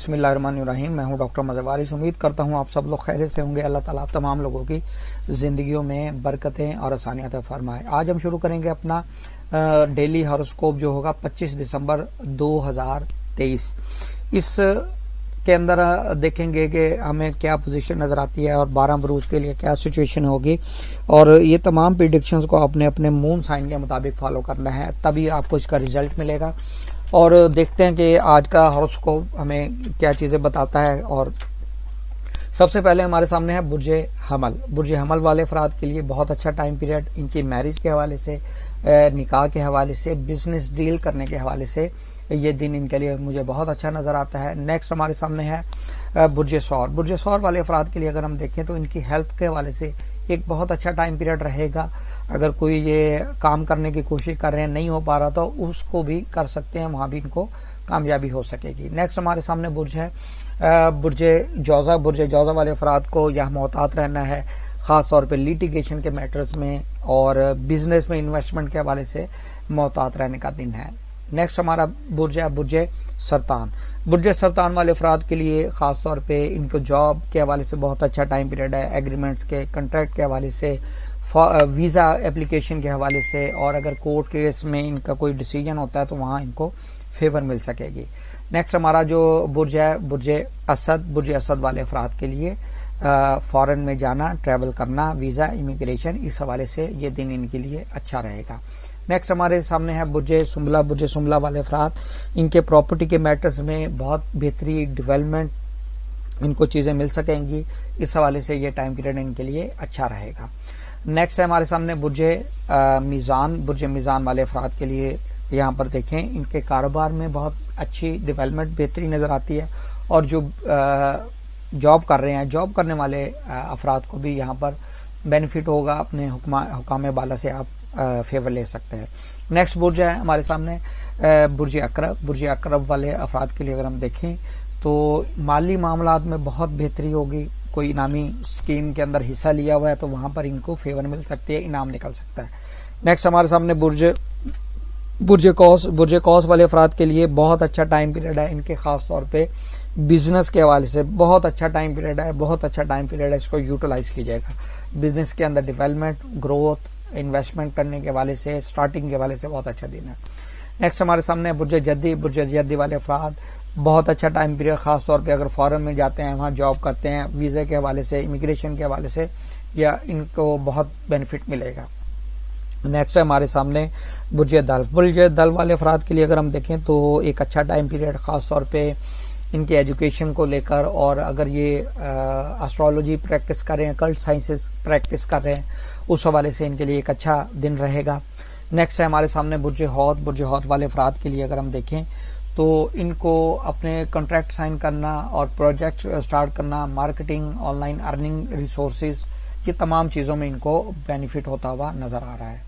بسم اللہ الرحمن الرحیم. میں ہوں ڈاکٹر مظہر وارث. امید کرتا ہوں آپ سب لوگ خیریت سے ہوں گے. اللہ تعالیٰ آپ تمام لوگوں کی زندگیوں میں برکتیں اور آسانیاں عطا فرمائے. آج ہم شروع کریں گے اپنا ڈیلی ہاروسکوپ جو ہوگا 25 دسمبر 2023. اس کے اندر دیکھیں گے کہ ہمیں کیا پوزیشن نظر آتی ہے اور 12 بروج کے لیے کیا سچویشن ہوگی, اور یہ تمام پریڈکشنز کو اپنے اپنے مون سائن کے مطابق فالو کرنا ہے, تبھی آپ کو اس کا ریزلٹ ملے گا. اور دیکھتے ہیں کہ آج کا ہاروسکوپ ہمیں کیا چیزیں بتاتا ہے. اور سب سے پہلے ہمارے سامنے ہے برج حمل. برج حمل والے افراد کے لیے بہت اچھا ٹائم پیریڈ, ان کی میرج کے حوالے سے, نکاح کے حوالے سے, بزنس ڈیل کرنے کے حوالے سے یہ دن ان کے لیے مجھے بہت اچھا نظر آتا ہے. نیکسٹ ہمارے سامنے ہے برج ثور. برج ثور والے افراد کے لیے اگر ہم دیکھیں تو ان کی ہیلتھ کے حوالے سے ایک بہت اچھا ٹائم پیریڈ رہے گا. اگر کوئی یہ کام کرنے کی کوشش کر رہے ہیں, نہیں ہو پا رہا تو اس کو بھی کر سکتے ہیں, وہاں بھی ان کو کامیابی ہو سکے گی. نیکسٹ ہمارے سامنے برج ہے برج جوزا. برج جوزا والے افراد کو یہاں محتاط رہنا ہے, خاص طور پہ لیٹیگیشن کے میٹرز میں اور بزنس میں انویسٹمنٹ کے حوالے سے محتاط رہنے کا دن ہے. نیکسٹ ہمارا برج ہے برج سرطان. برج سرطان والے افراد کے لیے خاص طور پہ ان کو جاب کے حوالے سے بہت اچھا ٹائم پیریڈ ہے, ایگریمنٹس کے, کنٹریکٹ کے حوالے سے, ویزا اپلیکیشن کے حوالے سے, اور اگر کورٹ کیس میں ان کا کوئی ڈیسیجن ہوتا ہے تو وہاں ان کو فیور مل سکے گی. نیکسٹ ہمارا جو برج ہے برج اسد. برج اسد والے افراد کے لیے فارن میں جانا, ٹریول کرنا, ویزا, امیگریشن, اس حوالے سے یہ دن ان کے لیے اچھا رہے گا. نیکسٹ ہمارے سامنے ہے برج سنبلا. برج سنبلا والے افراد, ان کے پراپرٹی کے میٹرز میں بہت بہتری ڈیولپمنٹ ان کو چیزیں مل سکیں گی, اس حوالے سے یہ ٹائم پیریڈ ان کے لیے اچھا رہے گا. نیکسٹ ہے ہمارے سامنے برج میزان. برج میزان والے افراد کے لیے یہاں پر دیکھیں ان کے کاروبار میں بہت اچھی ڈیولپمنٹ بہتری نظر آتی ہے, اور جو جاب کر رہے ہیں, جاب کرنے والے افراد کو بھی یہاں پر بینیفٹ ہوگا, اپنے حکام بالا سے آپ فیور لے سکتے ہیں. نیکسٹ برج ہے ہمارے سامنے برج اقرب. برج اقرب والے افراد کے لیے اگر ہم دیکھیں تو مالی معاملات میں بہت بہتری ہوگی. کوئی انعامی اسکیم کے اندر حصہ لیا ہوا ہے تو وہاں پر ان کو فیور مل سکتی ہے, انعام نکل سکتا ہے. نیکسٹ ہمارے سامنے برج قوس. برج قوس والے افراد کے لیے بہت اچھا ٹائم پیریڈ ہے. ان کے خاص طور پہ بزنس کے حوالے سے بہت اچھا ٹائم پیریڈ ہے, بہت اچھا ٹائم پیریڈ ہے, اس کو یوٹیلائز کیجیے گا. بزنس کے اندر ڈیولپمنٹ, گروتھ, انویسٹمنٹ کرنے کے حوالے سے, اسٹارٹنگ کے حوالے سے بہت اچھا دن ہے. نیکسٹ ہمارے سامنے برج جدی. برج جدی والے افراد بہت اچھا ٹائم پیریڈ, خاص طور پہ اگر فارن میں جاتے ہیں, وہاں جاب کرتے ہیں, ویزے کے حوالے سے, امیگریشن کے حوالے سے یا ان کو بہت بینیفٹ ملے گا. نیکسٹ ہے ہمارے سامنے برج دل. برج دل والے افراد کے لیے اگر ہم دیکھیں تو ایک اچھا ٹائم پیریڈ, خاص طور پہ ان کے ایجوکیشن کو لے کر, اور اگر یہ اسٹرالوجی پریکٹس کر رہے ہیں, کلٹ سائنسز پریکٹس کر رہے ہیں, اس حوالے سے ان کے لیے ایک اچھا دن رہے گا. نیکسٹ ہے ہمارے سامنے برج حوت. برج حوت والے افراد کے لیے اگر ہم دیکھیں تو ان کو اپنے کانٹریکٹ سائن کرنا اور پروجیکٹ سٹارٹ کرنا, marketing, on line earning, resources, یہ تمام چیزوں میں ان کو بینیفٹ ہوتا ہوا نظر آ رہا ہے.